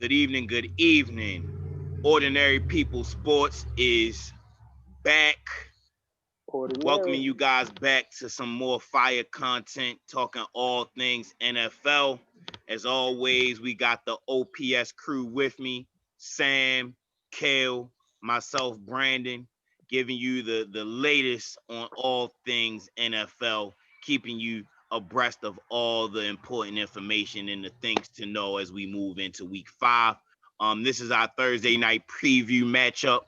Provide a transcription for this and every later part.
Good evening, good evening. Ordinary People Sports is back. Welcoming Ordinary. you guys back to some more fire content, talking all things NFL. As always, we got the OPS crew with me, Sam, Kale, myself, Brandon, giving you the latest on all things NFL, keeping you abreast of all the important information and the things to know as we move into week 5. This is our Thursday night preview matchup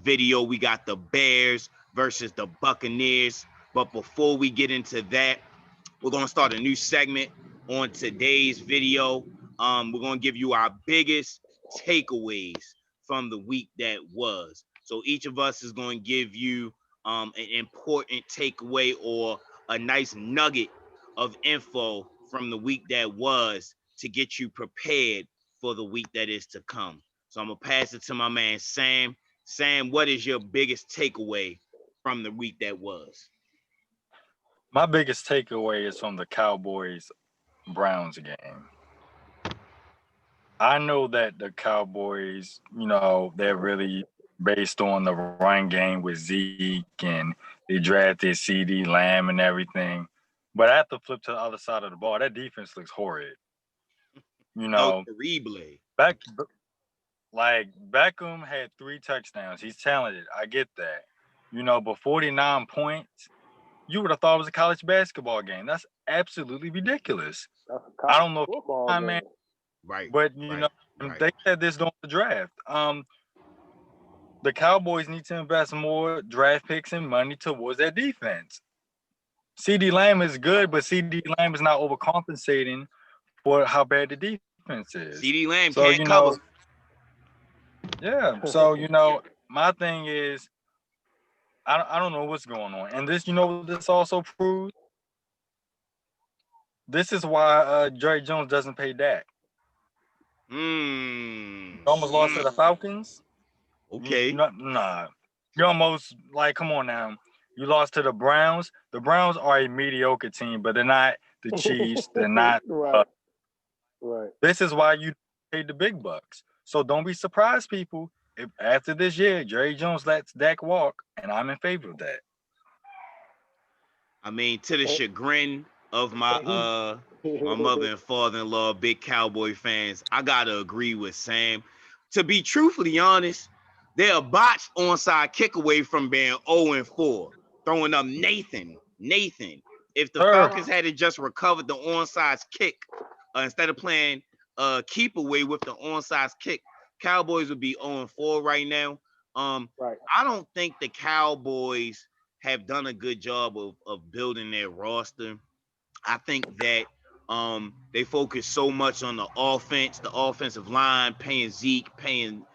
video. We got the Bears versus the Buccaneers. But before we get into that, we're going to start a new segment on today's video. We're going to give you our biggest takeaways from the week that was. So each of us is going to give you an important takeaway or a nice nugget of info from the week that was to get you prepared for the week that is to come. So I'm going to pass it to my man, Sam. Sam, what is your biggest takeaway from the week that was? My biggest takeaway is from the Cowboys-Browns game. I know that the Cowboys, they're really based on the run game with Zeke and they drafted CD Lamb and everything. But I have to flip to the other side of the ball. That defense looks horrid. El Terrible. Beckham had 3 touchdowns. He's talented. I get that. But 49 points, you would have thought it was a college basketball game. That's absolutely ridiculous. I don't know if football man, right, but right. they said this during the draft. The Cowboys need to invest more draft picks and money towards their defense. CD Lamb is good, but CD Lamb is not overcompensating for how bad the defense is. CD Lamb can't cover. Yeah. So, my thing is, I don't know what's going on. And this, what this also proves? This is why Jerry Jones doesn't pay Dak. You almost lost to the Falcons. Okay. Nah. You almost, come on now. You lost to the Browns. The Browns are a mediocre team, but they're not the Chiefs. They're not. Right. This is why you paid the big bucks. So don't be surprised, people, if after this year, Jerry Jones lets Dak walk, and I'm in favor of that. I mean, to the chagrin of my mother and father-in-law, big Cowboy fans, I gotta agree with Sam. To be truthfully honest, they're a botched onside kick away from being 0-4, throwing up Nathan. If the Falcons had just recovered the onside kick instead of playing keep away with the onside kick, Cowboys would be 0-4 right now. I don't think the Cowboys have done a good job of building their roster. I think that they focus so much on the offense, the offensive line, paying Zeke, paying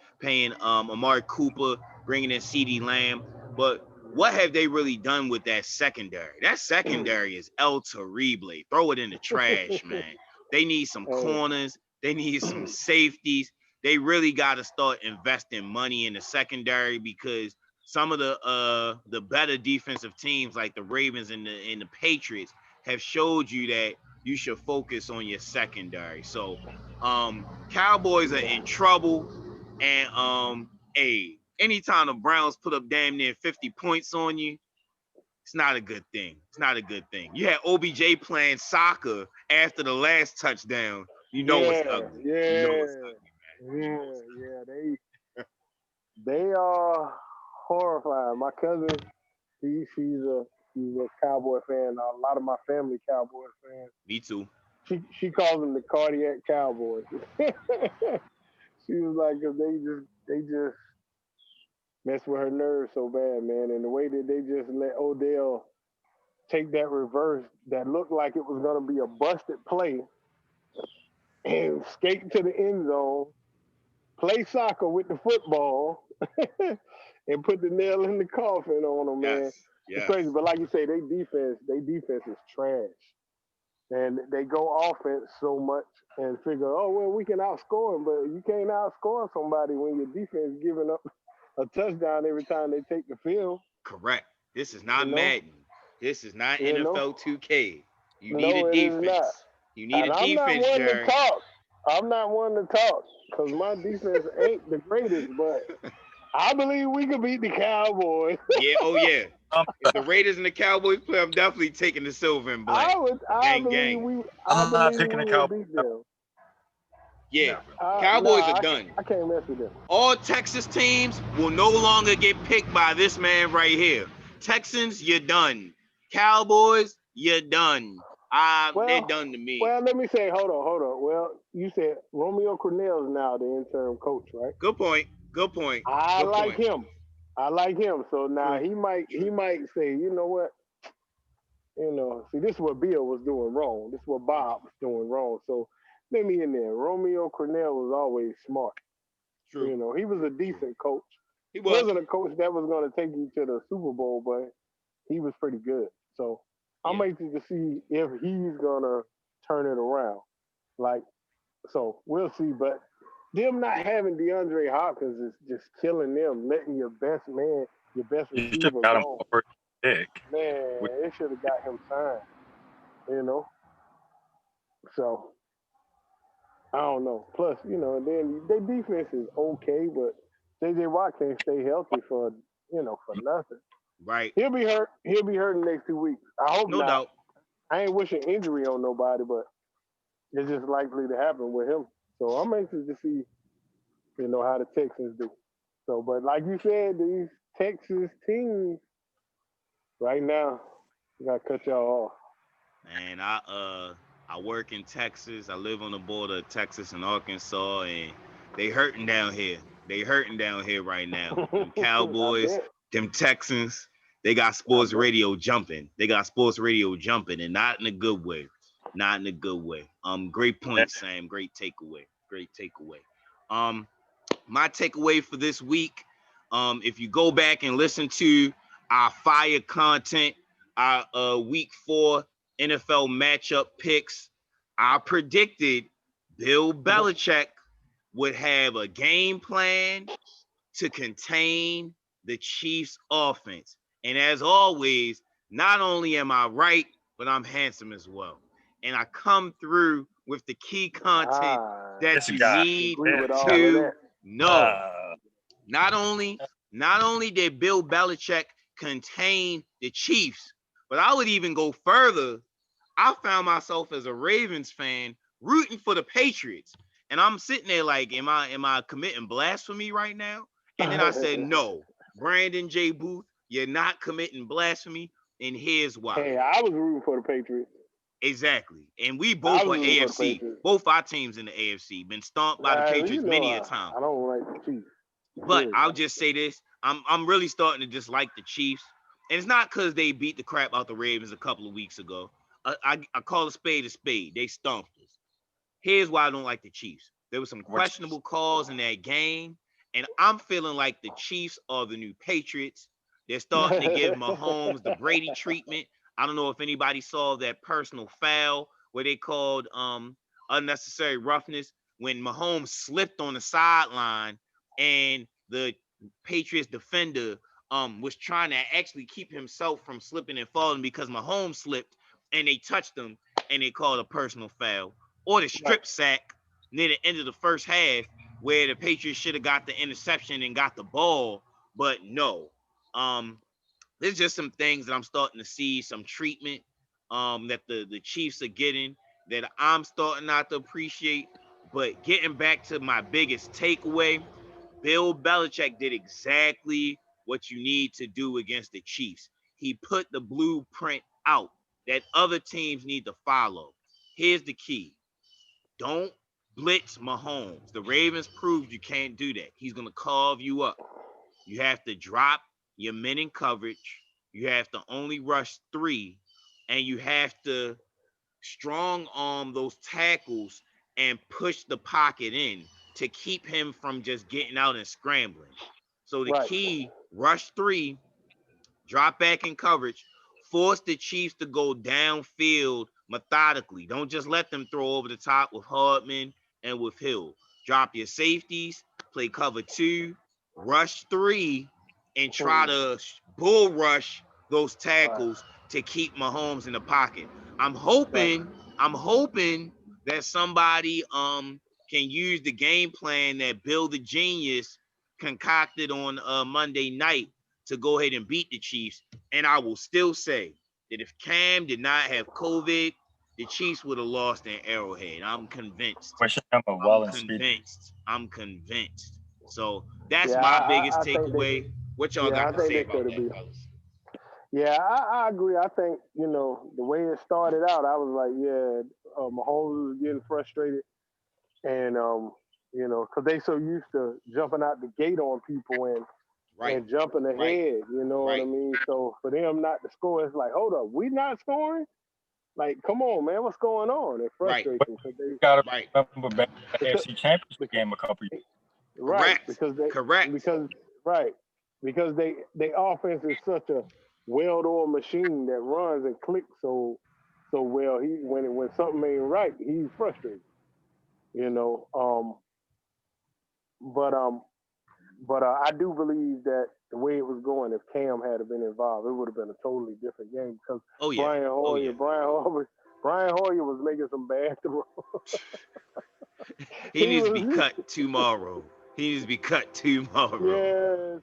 Amari Cooper, bringing in CD Lamb. But what have they really done with that secondary? That secondary is El Terrible. Throw it in the trash, man. They need some corners. They need some safeties. They really got to start investing money in the secondary because some of the better defensive teams like the Ravens and the Patriots have showed you that you should focus on your secondary. So Cowboys are in trouble. And anytime the Browns put up damn near 50 points on you, it's not a good thing. You had OBJ playing soccer after the last touchdown. It's ugly. It's ugly, man. They are horrifying. My cousin, she's a Cowboy fan. A lot of my family Cowboy fans. Me too. She calls them the cardiac Cowboys. She was like, cause they just mess with her nerves so bad, man. And the way that they just let Odell take that reverse that looked like it was gonna be a busted play and skate to the end zone, play soccer with the football, and put the nail in the coffin on them, man. It's crazy. But like you say, they defense is trash. And they go offense so much and figure, oh, well, we can outscore them, but you can't outscore somebody when your defense giving up a touchdown every time they take the field. Correct. This is not Madden. This is not NFL 2K. You need a defense. You need a defense, Jerry. I'm not one to talk because my defense ain't the greatest, but I believe we could beat the Cowboys. Yeah, oh yeah. Um, If the Raiders and the Cowboys play, I'm definitely taking the silver and black. I Gang, believe gang. we, I I'm not believe picking we the will Cowboys. beat them. Yeah, Never. Cowboys are Nah, done. I can't mess with them. All Texas teams will no longer get picked by this man right here. Texans, you're done. Cowboys, you're done. They're Well, done to me. well, let me say, hold on. Well, you said Romeo Cornell's now the interim coach, right? Good point. Good point. I Good like point. him. I like him. So now True. he True. might say, you know what? See, this is what Bill was doing wrong. This is what Bob was doing wrong. So let me in there. Romeo Cornell was always smart. True. He was a True. decent coach. He He was. wasn't a coach that was going to take you to the Super Bowl, but he was pretty good. So I'm Yeah. anxious to see if he's going to turn it around. Like, so we'll see. But them not having DeAndre Hopkins is just killing them, letting your best man, your best You should have receiver got him go. for a pick. Man, they should have got him signed, you know? So I don't know. Plus, then their defense is okay, but JJ Watt can't stay healthy for nothing. Right. He'll be hurt. He'll be hurt in the next 2 weeks. I hope No not. doubt. I ain't wishing injury on nobody, but it's just likely to happen with him. So I'm anxious to see, how the Texans do. So, but like you said, these Texas teams right now, you gotta cut y'all off. And I work in Texas. I live on the border of Texas and Arkansas, and they hurting down here. They hurting down here right now. Them I Cowboys, bet. them Texans, they got I sports bet. radio jumping. They got sports radio jumping, and not in a good way. Not in a good way. Great point, Sam. Great takeaway. Great takeaway. Um, my takeaway for this week, if you go back and listen to our fire content, our week 4 NFL matchup picks, I predicted Bill Belichick would have a game plan to contain the Chiefs offense. And as always, not only am I right, but I'm handsome as well. And I come through with the key content that This you guy. need Agree with all of to that. know. Not only did Bill Belichick contain the Chiefs, but I would even go further. I found myself as a Ravens fan rooting for the Patriots. And I'm sitting there like, am I committing blasphemy right now? And then I said, no, Brandon J. Booth, you're not committing blasphemy. And here's why. Hey, I was rooting for the Patriots. Exactly. And we I both was are rooting for the AFC. Patriots. Both our teams in the AFC. Been stomped by the Patriots many a time. I don't like the Chiefs. But I'll just say this. I'm really starting to dislike the Chiefs. And it's not because they beat the crap out the Ravens a couple of weeks ago. I call a spade a spade. They stomped us. Here's why I don't like the Chiefs. There were some questionable calls in that game. And I'm feeling like the Chiefs are the new Patriots. They're starting to give Mahomes the Brady treatment. I don't know if anybody saw that personal foul where they called unnecessary roughness when Mahomes slipped on the sideline and the Patriots defender was trying to actually keep himself from slipping and falling because Mahomes slipped and they touched him and they called a personal foul. Or the strip sack near the end of the first half where the Patriots should have got the interception and got the ball, but no. There's just some things that I'm starting to see, some treatment that the Chiefs are getting that I'm starting not to appreciate. But getting back to my biggest takeaway, Bill Belichick did exactly what you need to do against the Chiefs. He put the blueprint out that other teams need to follow. Here's the key. Don't blitz Mahomes. The Ravens proved you can't do that. He's going to carve you up. You have to drop your men in coverage. You have to only rush 3. And you have to strong arm those tackles and push the pocket in to keep him from just getting out and scrambling. So the key, rush 3, drop back in coverage, force the Chiefs to go downfield methodically. Don't just let them throw over the top with Hardman and with Hill. Drop your safeties, play cover 2, rush 3, and try to bull rush those tackles to keep Mahomes in the pocket. I'm hoping that somebody can use the game plan that Bill the Genius concocted on Monday night to go ahead and beat the Chiefs. And I will still say that if Cam did not have COVID, the Chiefs would have lost in Arrowhead. I'm convinced. Question number well and speedy. I'm convinced. So that's Yeah, my biggest I think takeaway. What y'all I got to think say they about could have that, beat. fellas? Yeah, I agree. I think, the way it started out, I was like, yeah, Mahomes was getting frustrated. And, because they so used to jumping out the gate on people Right. and jumping ahead, you know what I mean? So for them not to score, it's like, hold up, we not scoring? Like, come on, man, what's going on? It frustrates them. You gotta remember back in the AFC Championship game a couple years. Right, because they offense is such a well-oiled machine that runs and clicks so well. When something ain't right, he's frustrated. You know, but I do believe that the way it was going, if Cam had been involved, it would have been a totally different game because Brian Hoyer was making some bad throws. He needs to be cut tomorrow. Yeah,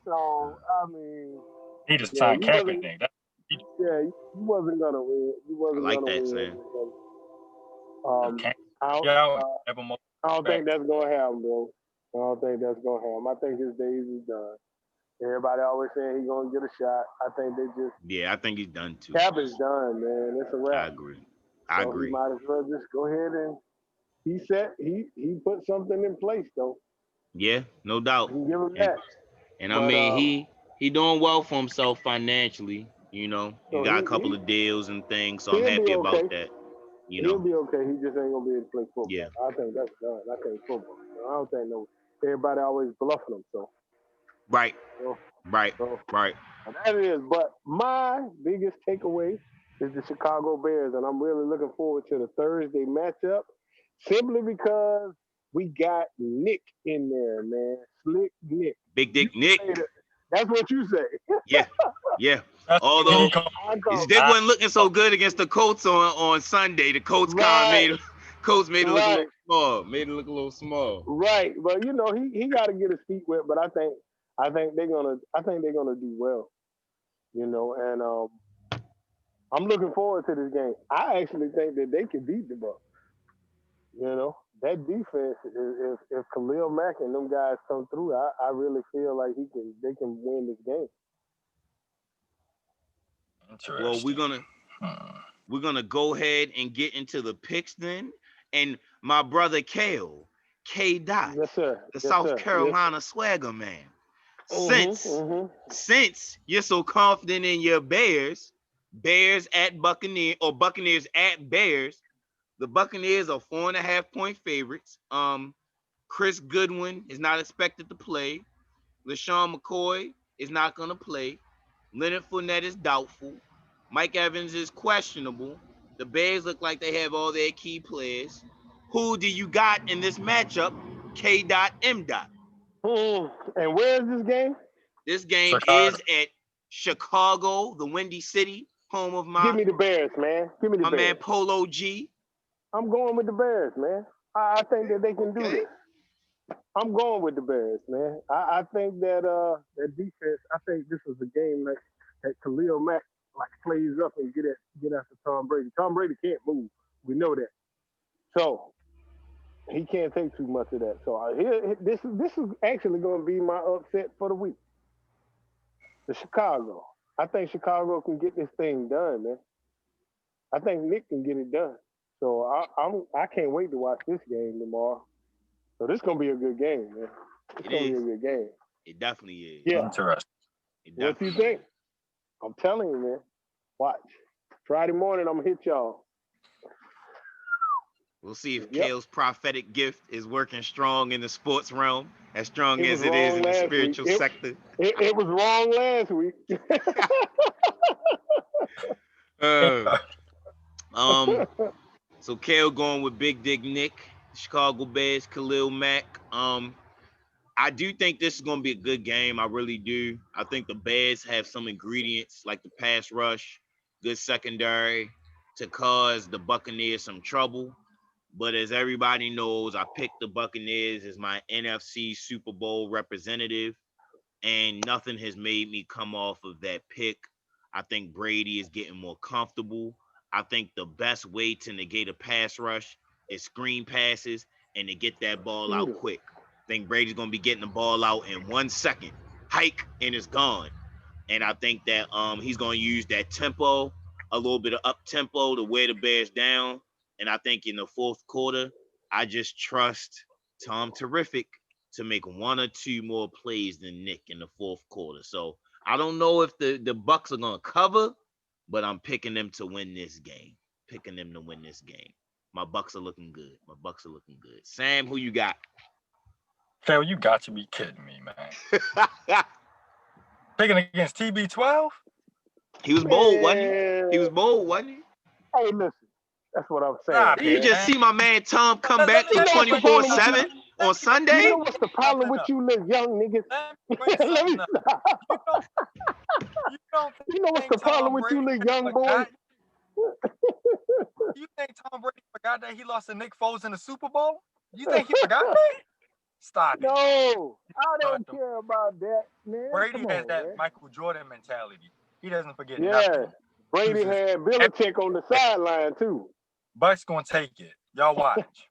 so I mean, he just signed Kaepernick. Yeah, you wasn't gonna win. I like that, Sam. I don't think that's gonna happen, bro. I don't think that's gonna happen. I think his days is done. Everybody always saying he's gonna get a shot. I think they just I think he's done too. Cap is done, man. It's a wrap. I agree. He might as well just go ahead and he put something in place though. Yeah, no doubt. You give him that. And I mean he doing well for himself financially. You know, he got a couple of deals and things, so I'm happy about that. He'll be okay. He just ain't gonna be able to play football. Yeah. I think that's done. I think football. I don't think everybody always bluffing him. So. Right. Right. That is. But my biggest takeaway is the Chicago Bears, and I'm really looking forward to the Thursday matchup, simply because we got Nick in there, man. Slick Nick. Big Dick Nick. That's what you say. Yeah. Although his dick wasn't looking so good against the Colts on Sunday. The Colts made it look a little small. Right, but he got to get his feet wet. But I think they're gonna do well. And I'm looking forward to this game. I actually think that they can beat the Bucs. That defense, if Khalil Mack and them guys come through, I really feel like they can win this game. Well, we're gonna go ahead and get into the picks then. And my brother Kale, K. Dot, yes, sir. the South Carolina swagger man. Since you're so confident in your Bears at Buccaneers or Buccaneers at Bears, the Buccaneers are 4.5-point favorites. Chris Goodwin is not expected to play. LaShawn McCoy is not going to play. Leonard Fournette is doubtful. Mike Evans is questionable. The Bears look like they have all their key players. Who do you got in this matchup? K. M. And where is this game? This game is at Chicago, the Windy City, home of Give me the Bears, man. Give me the Bears. My man Polo G. I'm going with the Bears, man. I think that they can do this. I'm going with the Bears, man. I think that that defense. I think this is a game that Khalil Mack plays up and get after Tom Brady. Tom Brady can't move. We know that. So he can't take too much of that. So this is actually going to be my upset for the week. The Chicago. I think Chicago can get this thing done, man. I think Nick can get it done. So I can't wait to watch this game tomorrow. So this is gonna be a good game, man. It's gonna be a good game. It definitely is. Yeah. Interesting. What do you think? I'm telling you, man. Watch. Friday morning, I'm gonna hit y'all. We'll see if Kale's prophetic gift is working strong in the sports realm, as strong as it is in the spiritual sector. It was wrong last week. So Kale going with Big Dick Nick, Chicago Bears, Khalil Mack. I do think this is going to be a good game. I really do. I think the Bears have some ingredients like the pass rush, good secondary to cause the Buccaneers some trouble. But as everybody knows, I picked the Buccaneers as my NFC Super Bowl representative, and nothing has made me come off of that pick. I think Brady is getting more comfortable. I think the best way to negate a pass rush is screen passes and to get that ball out quick. I think Brady's going to be getting the ball out in 1 second, hike, and it's gone. And I think that he's going to use that tempo, a little bit of up tempo to wear the Bears down. And I think in the fourth quarter, I just trust Tom Terrific to make 1 or 2 more plays than Nick in the fourth quarter. So I don't know if the Bucs are going to cover, but I'm picking them to win this game. Picking them to win this game. My Bucs are looking good. My Bucs are looking good. Sam, who you got? Kale, you got to be kidding me, man. Picking against TB12? He was bold, wasn't he? He was bold, wasn't he? Hey, listen. That's what I'm saying. Nah, You just see my man Tom come back from 24/7 on Sunday. You know what's the problem with you little young niggas? Let me stop. You know what's the problem with you little young boys? You think Tom Brady forgot that he lost to Nick Foles in the Super Bowl? You think he forgot that? Stop it. No, I don't care about that, man. Brady has that Michael Jordan mentality. He doesn't forget Yeah, nothing. Brady had Belichick on the sideline too. Bucs gonna take it. Y'all watch.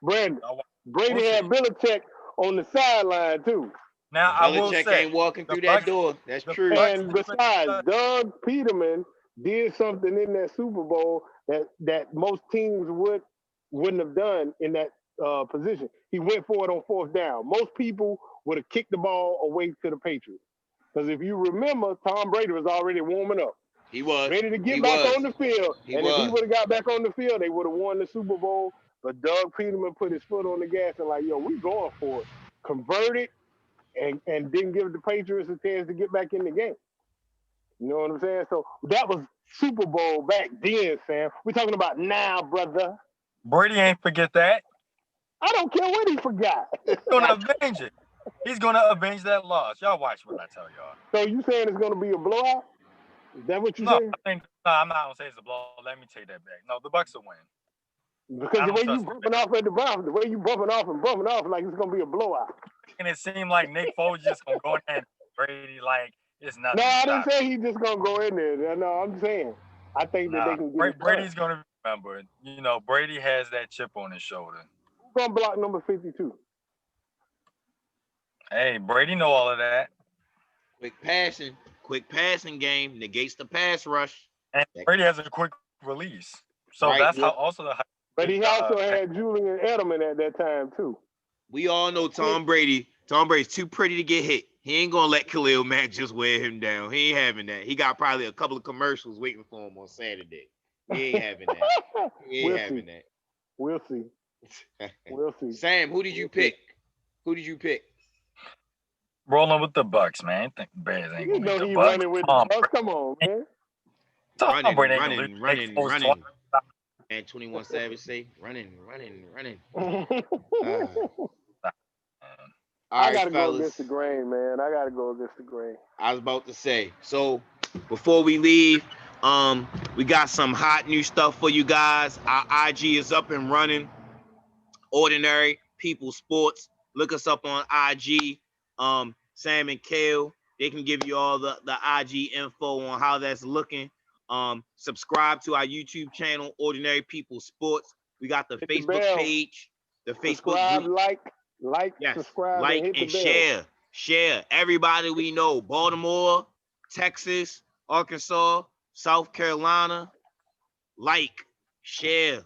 Brady had Belichick on the sideline too. Now I will Belichick say, ain't walking through that door. That's true. And besides, Doug Peterman did something in that Super Bowl that most teams wouldn't have done in that position. He went for it on 4th down. Most people would have kicked the ball away to the Patriots. Because if you remember, Tom Brady was already warming up. He was ready to get back on the field. If he would have got back on the field, they would have won the Super Bowl. But Doug Peterman put his foot on the gas and like, yo, we going for it. Converted and didn't give the Patriots a chance to get back in the game. You know what I'm saying? So that was Super Bowl back then, Sam. We're talking about now, brother. Brady ain't forget that. I don't care what he forgot. He's gonna avenge it. He's gonna avenge that loss. Y'all watch what I tell y'all. So you saying it's gonna be a blowout? Is that what you saying? I'm not gonna say it's a blowout. Let me take that back. No, the Bucs will win. Because the way you bumping off at the Browns, the way you bumping off like it's gonna be a blowout. And it seemed like Nick Foles just gonna go in there and Brady like it's nothing. No, I didn't say he's just gonna go in there. No, I'm saying I think that they can get Brady's gonna remember. You know, Brady has that chip on his shoulder. Who's gonna block number 52? Hey, Brady know all of that. Quick passing game negates the pass rush. And Brady has a quick release. So that's how also the. But he also had Julian Edelman at that time too. We all know Tom Brady. Tom Brady's too pretty to get hit. He ain't gonna let Khalil Mack just wear him down. He ain't having that. He got probably a couple of commercials waiting for him on Saturday. He ain't having that. He ain't having that. We'll see. We'll see. Sam, who did you pick? Rolling with the Bucs, man. I think Bears ain't gonna beat the Bucs. Running with the Bucs. Come on, man. Running. And 21 Savage say, running. I gotta go against the grain, man. I was about to say. So before we leave, we got some hot new stuff for you guys. Our IG is up and running. Ordinary People Sports. Look us up on IG. Sam and Kale, they can give you all the IG info on how that's looking. Subscribe to our YouTube channel, Ordinary People Sports. We got the Facebook page, the Facebook group. Like, subscribe, and share. Everybody we know, Baltimore, Texas, Arkansas, South Carolina, share.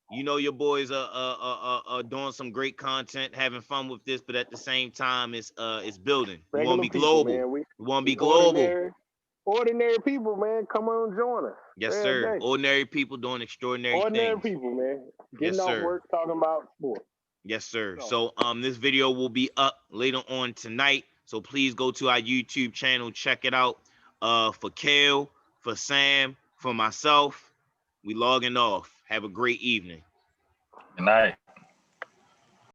You know your boys are doing some great content, having fun with this, but at the same time, it's building. We want to be global. We want to be global. Ordinary people, man, come on, join us. Yes, sir. Ordinary people doing extraordinary things. Ordinary people, man. Getting off work, talking about sports. Yes, sir. So this video will be up later on tonight. So please go to our YouTube channel, check it out. For Kale, for Sam, for myself, we logging off. Have a great evening. Good night.